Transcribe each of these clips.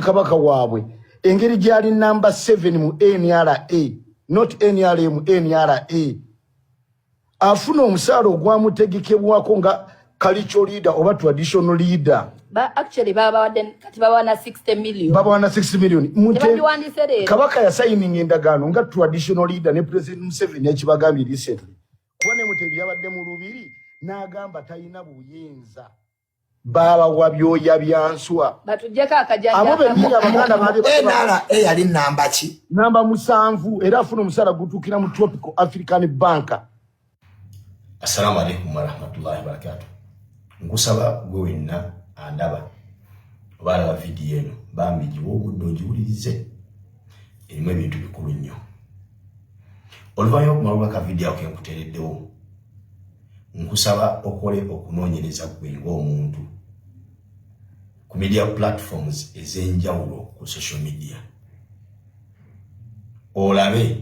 kabaka waabwe engeri gyali number 7 mu NRA not NRM NRA afuna omusaala ogwamutegekebwako nga cultural leader oba traditional leader actually baba kati baba na 60 million baba na 60 million kabaka ya signing endagaano nga traditional leader ne president Museveni ekibagambye recently kuone Mutebi yabadde mu lubiri n'agamba tayina buyenza baba wabyoya byanswa batujjeka akajanja abo benni abaganda baali NRA yali namba ki namba 7 era afuna omusala gutukira mu Tropical African Bank. Assalamu alaikum warahmatullahi wabarakatuh. Ngusaba gwe wenna andaba obala wa video eno bambi jiwobudde ojiwulirize erimu ebintu bikulu nnyo. Oluvannyuma okumalula ka video ke nkuteereddewo nkusaba okole okunoonyereza gwe ng'omuntu ku media platforms ez'enjawulo ku social media. Olabe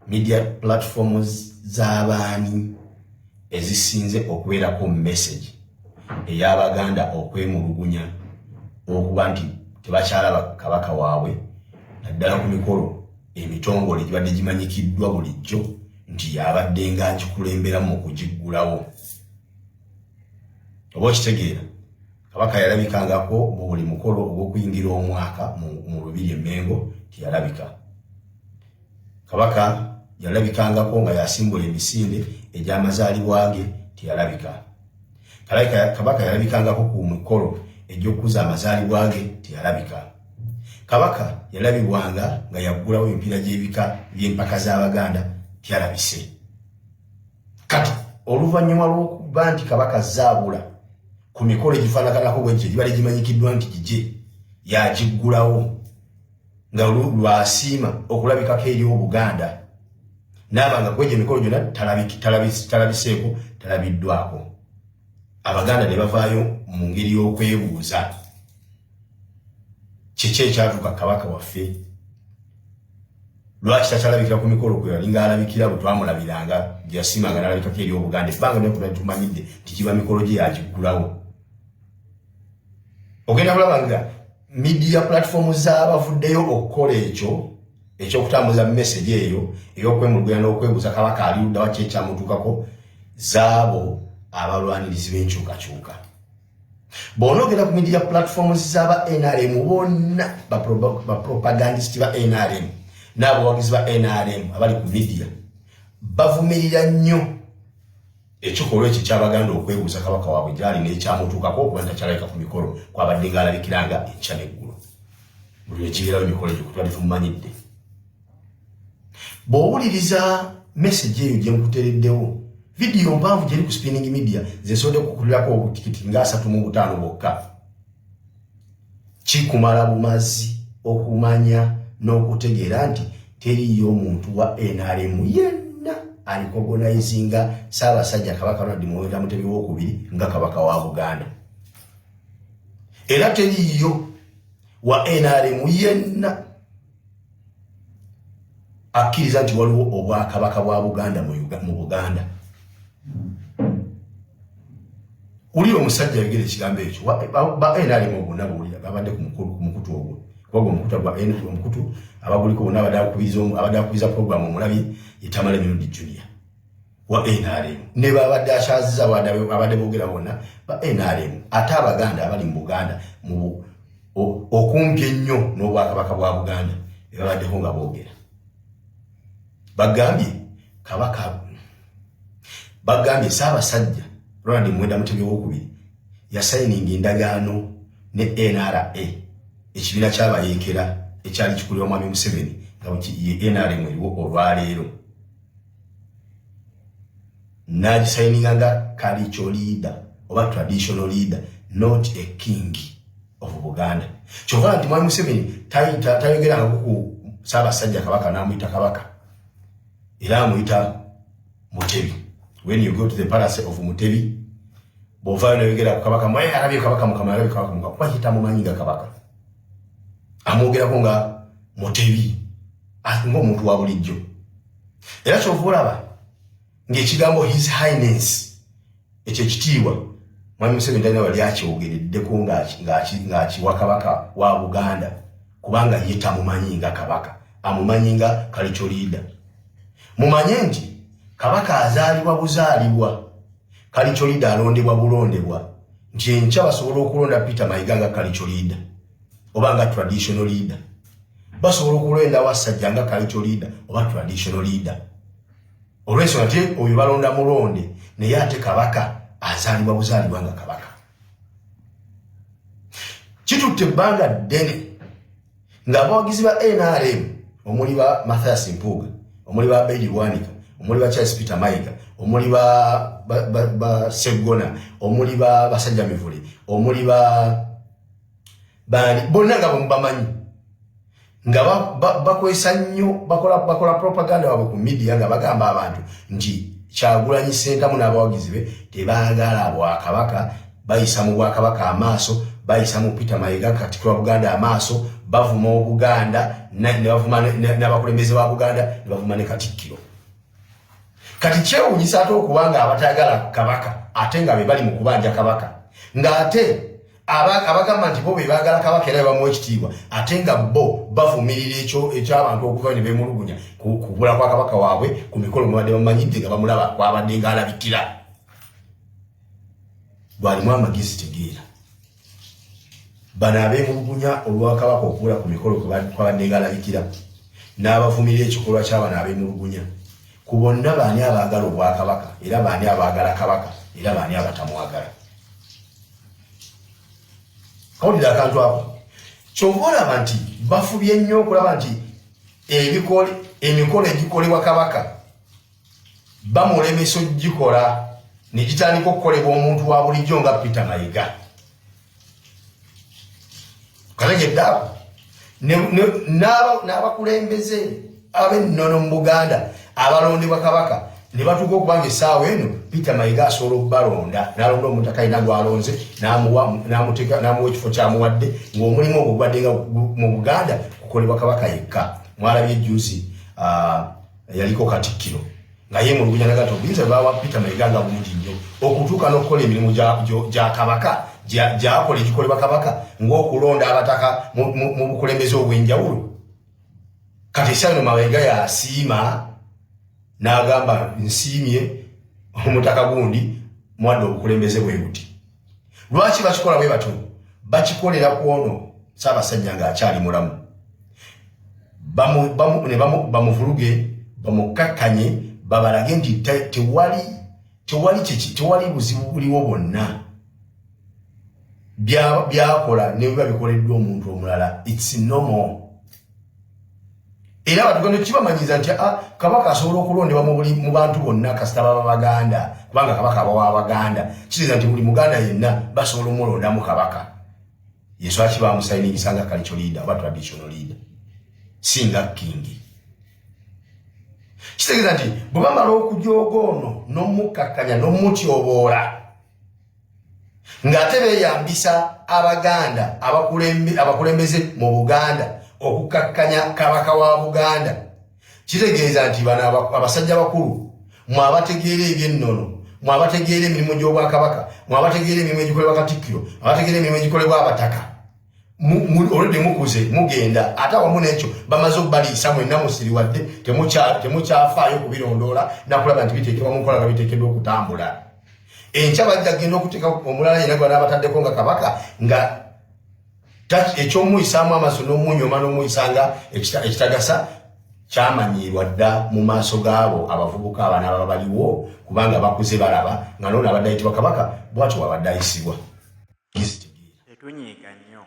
media platforms z'abaani ezisinze okubeerako message ey'Abaganda okwemulugunya okuba nti tebakyalaba kabaka waabwe naddala ku mikolo emitongole gibadde gimanyikiddwa bulijjo nti yabadde nga agikulemberamu okugiggulawo. Oba okitegeera kabaka yalabikangako mu buli mukolo ogw'okuyingira omwaka mu Lubiri e Mengo tiyalabika. Kabaka yalabikangako nga yasimbula emisinde egy'amazaalibwa ge tiyalabika. Kabaka yalabikangako ku mikolo egy'okukuza amazaalibwa ge tiyalabika. Kabaka yalabibwanga nga yaggulawo emipiira gy'ebika by'empaka z'Abaganda tiyalabise. Kati oluvannyuma lw'okuba nti kabaka zaabula ku mikolo egifaanakanako bwegyo gibadde gimanyikiddwa nti gije yagiggulawo nga lwasiima okulabikako eri Obuganda n'abanga kwegyo emikolo gyonna talabiseeko talabiddwako. Abaganda ne bavaayo mu ngeri y'okwebuuza kiki ekyatuuka kabaka waffe lwaki takyalabikira ku mikolo kwe yalinga alabikira bwe twamulabiranga gye yasiimanga n'alabikako eri Obuganda ebbanga lyonna tumanyidde nti kiba mikolo gye yagiggulawo. Ogenda kulaba nga media platforms z'abavuddeyo okukola ekyo ekyokutambuza message eyo ey'okwemulugunya n'okwebuuza kabaka ali ludda waki ekyamutuukako zaabo abalwanirizi b'enkyukakyuka. Bw'onoogera ku media platforms z'aba NRM bonna bapropagandist ba NRM n'abawagizi ba NRM abali ku media bavumirira nnyo ekikolwa ekyo ky'Abaganda okwebuuza kabaka waabwe gyali n'ekyamutuukako okuba ntakyalabika ku mikolo kwabadde ng'alabikiranga enkya n'eggulu. Buli ekibeerawo emikolo egyo kutwali tumanyidde. Bw'owuliriza message eyo gye nkuteereddewo video mpanvu gyeri ku Spinning Media zesobodde okukulirako obutikiti nga 35 bwokka. Kikumala bumazi okumanya n'okutegeera nti teriyo omuntu wa NRM yenna alikogonaizinga Ssaabasajja Kabaka Ronald Muwenda Mutebi II nga kabaka wa Buganda. Era teriyo wa NRM yenna akkiriza nti waliwo obwakabaka bwa Buganda mu Buganda. Uli omusajja yogera ekigambo ekyo ba NRM bonna bawulira babadde ku mukutu ogwo kuba omukutu gwa NRM omukutu abaguliko bonna abadde akubiza programu omulabye yetamala Mirundi Junior wa NRM ne babadde akyaziza abadde boogera bonna ba NRM ate Abaganda abali mu Buganda okumpi ennyo n'obwakabaka bwa Buganda babaddeko nga boogera bagambye Ssaabasajja Ronald Muwenda Mutebi II yasayininga endagaano ne NRA ekibiina ky'abayeekera ekyali kikulirwa Mwami Museveni nga ye NRM eriwo olwaleero. N'agisayininga nga cultural leader oba traditional leader not a king of Buganda. Kyova nti Mwami Museveni tayogeranga ku Ssaabasajja Kabaka n'amuyita kabaka era amuyita Mutebi. When you go to the palace of Mutebi, bovaayo n'ayogera ku kabaka mwe alabye kabaka Mukama alabye kabaka Mukama kuba kitamumanyi nga kabaka. Amwogerako nga Mutebi ng'omuntu wa bulijjo. Era kyova olaba ng'ekigambo His Highness ekyo ekitiibwa Mwami Museveni talina wali akyogereddeko ng'akiwa kabaka wa Buganda kubanga ye tamumanyi nga kabaka, amumanyi nga cultural leader. Mumanye nti kabaka azaalibwa buzaalibwa, cultural leader alondebwa bulondebwa, nti enkya basobola okulonda Peter Mayiga nga cultural leader oba nga traditional leader, basobola okulonda Wasajja nga cultural leader oba traditional leader. Olw'ensonga nti oyo balonda mulonde naye ate kabaka azaalibwa buzaalibwa nga kabaka. Kitutte ebbanga ddene ng'abawagizi ba NRM omuli ba Mathias Mpuuga, omuli ba Bedi Lwanika, omuli ba Charles Peter Mayiga, omuli ba Segona, omuli ba Basajja Mivule, omuli ba bonna nga bamanyi nga bakwesa nnyo bakola propaganda wabwe ku media nga bagamba abantu nti Kyagulanyi Ssentamu n'abawagizi be tebaagala Bwakabaka, bayisa mu Bwakabaka amaaso, bayisa mu Peter Mayiga Katikkiro wa Buganda amaaso, bavuma Obuganda n'abakulembeze ba Buganda ne bavuma ne Katikkiro. Kati kyewuunyisa ate okubanga abataagala Kabaka ate nga be bali mu kubanja Kabaka, ng'ate abagamba nti bo be baagala Kabaka era bamuwa ekitiibwa ate nga bo bavumirira eky'abantu okuva ne beemulugunya kubula kwa Kabaka waabwe ku mikolo mwe badde bamanyidde nga bamulaba kwabadde ng'alabikira. Bwalimu amagezi tegeera bano abeemulugunya olwa Kabaka okubula ku mikolo kwabadde ng'alabikira n'abavumirira ekikolwa ky'abano abeemulugunya ku bonna baani abaagala Obwakabaka era baani abaagala Kabaka era baani abatamwagala. Kawulira akantu ako kyova olaba nti bafubye nnyo okulaba nti emikolo egikolebwa Kabaka bamulemesa ogikola ne gitandika okukolebwa omuntu wa bulijjo nga Peter Mayiga. Kategedde ako n'abakulembeze ab'ennono mu Buganda abalondebwa Kabaka ne batuuka okubanga essaawa eno Peter Mayiga asobola okubalonda n'alonda omutaka alina gw'alonze n'amuwa ekifo kyamuwadde ng'omulimu ogwo gubadde nga mu Buganda kukolebwa Kabaka yekka. Mwalabye ejjuuzi yaliko Katikkiro nga yeemulugunya naga nti obuyinza bwawa Peter Mayiga nga bungi nnyo okutuuka n'okukola emirimu gya Kabaka gy'akola egikolebwa Kabaka ng'okulonda abataka mu bukulembeze obw'enjawulo. Kati essaawa eno Mayiga yasiima n'agamba nsiimye omutaka gundi mwadde obukulembeze bwe buti. Lwaki bakikola bwe batyo? Bakikolera ku ono Ssaabasajja ng'akyali mulamu, bamuvuluge bamukakkanye babalage nti tewali buzibu buliwo bwonna byakola ne biba bikoleddwa omuntu omulala. It's normal. Era batugenda kibamanyiza nti Kabaka asobola okulondebwa mu bantu bonna kasita baba Baganda kubanga Kabaka abawa Abaganda. Kitegeeza nti buli Muganda yenna basobola omulondamu Kabaka. Yesu akibamusayiningisa nga cultural leader oba traditional leader singa kingi. Kitegeeza nti bwe bamala okujooga ono n'omukakkanya n'omutyoboola ng'ate beeyambisa Abaganda abakulembeze mu Buganda okukakkanya Kabaka wa Buganda. Kitegeeza nti bano abasajja bakulu mwabategeera eby'ennono, mwabategeera emirimu gy'Obwakabaka, mwabategeera emirimu egikolebwa Katikkiro, mwabategeera emirimu egikolebwa abataka. Oludde mukuze mugenda ate awamu n'ekyo bamaze okubaliisa mwenna musiriwadde temukyafaayo kubirondoola nakulaba nti biteekebwa mu nkola nga biteekeddwa okutambula. Enkya badde agenda okuteeka omulala yenna gwe n'abataddeko nga Kabaka nga ekyomuyisaamu amaaso n'omunyoma n'omuyisanga ekitagasa kyamanyiirwa dda mu maaso gaabo abavubuka abaana baba baliwo kubanga bakuze balaba nga nono abadde ayitibwa Kabaka bw'atyo wabadde ayisibwa. Tetunyiiga nnyo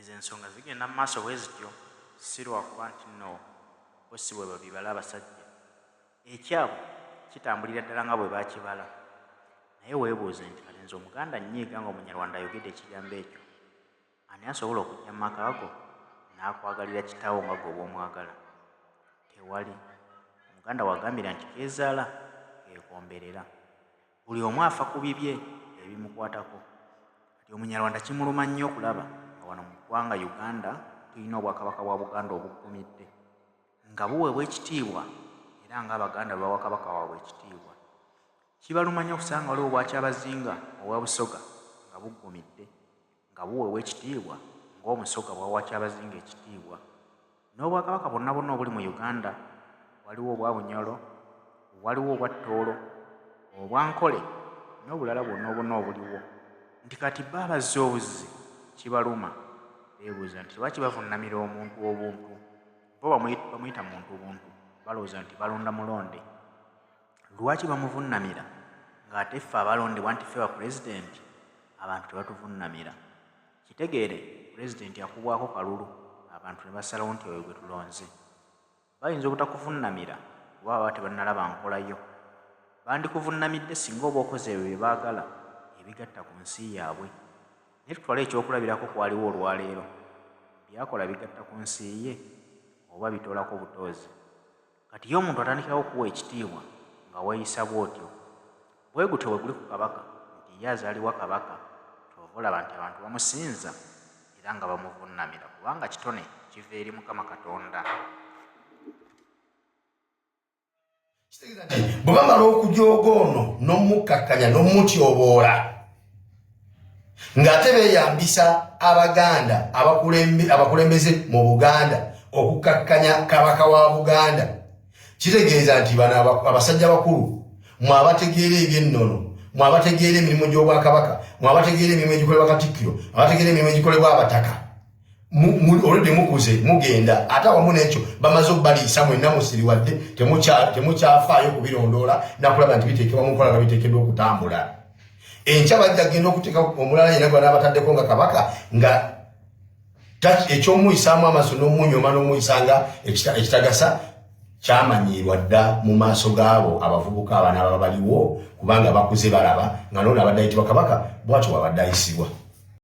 ezo ensonga zigenda mu maaso bwe zityo si lwakuba nti nno bo si bwe babibala abasajja, ekyabwe kitambulira ddala nga bwe baakibala. Naye weebuuze nti kale nze Omuganda nnyiiga ng'Omunyarwanda ayogedde ekigambo ekyo, ani asobola okujja mu maka go n'akwagalira kitaawo nga gwe bw'omwagala? Tewali. Omuganda wagambira nti keezaala keekomberera. Buli omu afa ku bibye ebimukwatako. Kati Omunyarwanda kimuluma nnyo okulaba nga wano mu ggwanga Uganda tulina Obwakabaka bwa Buganda obuggumidde nga buweebwa ekitiibwa era ng'Abaganda bawa Kabaka waabwe ekitiibwa. kibalumanya okusanga waliwo bwakyabazinga owa Busoga nga buggumidde nga buweewa ekitiibwa ng'Omusoga bwawakyabazinga ekitiibwa n'Obwakabaka bonna obuli mu Uganda waliwo obwa Bunyoro, waliwo obwa Tooro, obwankole n'obulala bwonna obuliwo nti kati baabazza obuzzi kibaluma beebuuza nti lwaki bavunnamira omuntu obuntu bo bamuyita muntu buntu balowooza nti balonda mulonde lwaki bamuvunnamira ng'ate ffe abalondebwa nti ffe ba pulezidenti abantu tebatuvunnamira kitegeere pulezidenti akubwako kalulu abantu ne basalawo nti oyo gwe tulonze bayinza obutakuvunnamira kuba baba tebannalaba nkolayo bandikuvunnamidde singa oba okoze ebyo bye baagala ebigatta ku nsi yaabwe naye tutwale ekyokulabirako kwaliwo olwaleero byakola bigatta ku nsi ye oba bitoolako butoozi kati ye omuntu atandikirawo okuwa ekitiibwa nga weeyisa bw'otyo bwe gutyo bwe guli ku kabaka nti ye azaalibwa kabaka kyova olaba nti abantu bamusinza era nga bamuvunnamira kubanga kitone kiva eri Mukama Katonda. Bwe bamala okujooga ono n'omukkakkanya n'omutyoboola ng'ate beeyambisa Abaganda abakulembeze mu Buganda okukkakkanya kabaka wa Buganda kitegeeza nti bano abasajja bakulu mwabategeera eby'ennono mwabategeera emirimu gy'Obwakabaka mwabategeera emirimu egikolebwa Katikkiro abategeera emirimu egikolebwa abataka oludde mukuze mugenda ate awamu n'ekyo bamaze okubaliisa mwenna musiriwadde temukyafaayo kubirondoola nakulaba nti biteekebwa mu nkola nga biteekeddwa okutambula enkya bajja kgenda okuteeka omulala yenna gwa n'abataddeko nga kabaka nga ekyomuyisaamu amaaso n'omunyoma n'omuyisanga ekitagasa kyamanyiirwa dda mu maaso gaabo abavubuka abaana ababa baliwo kubanga bakuze balaba nga nono abadde ayitibwa kabaka bw'atyo bwabadde ayisibwa.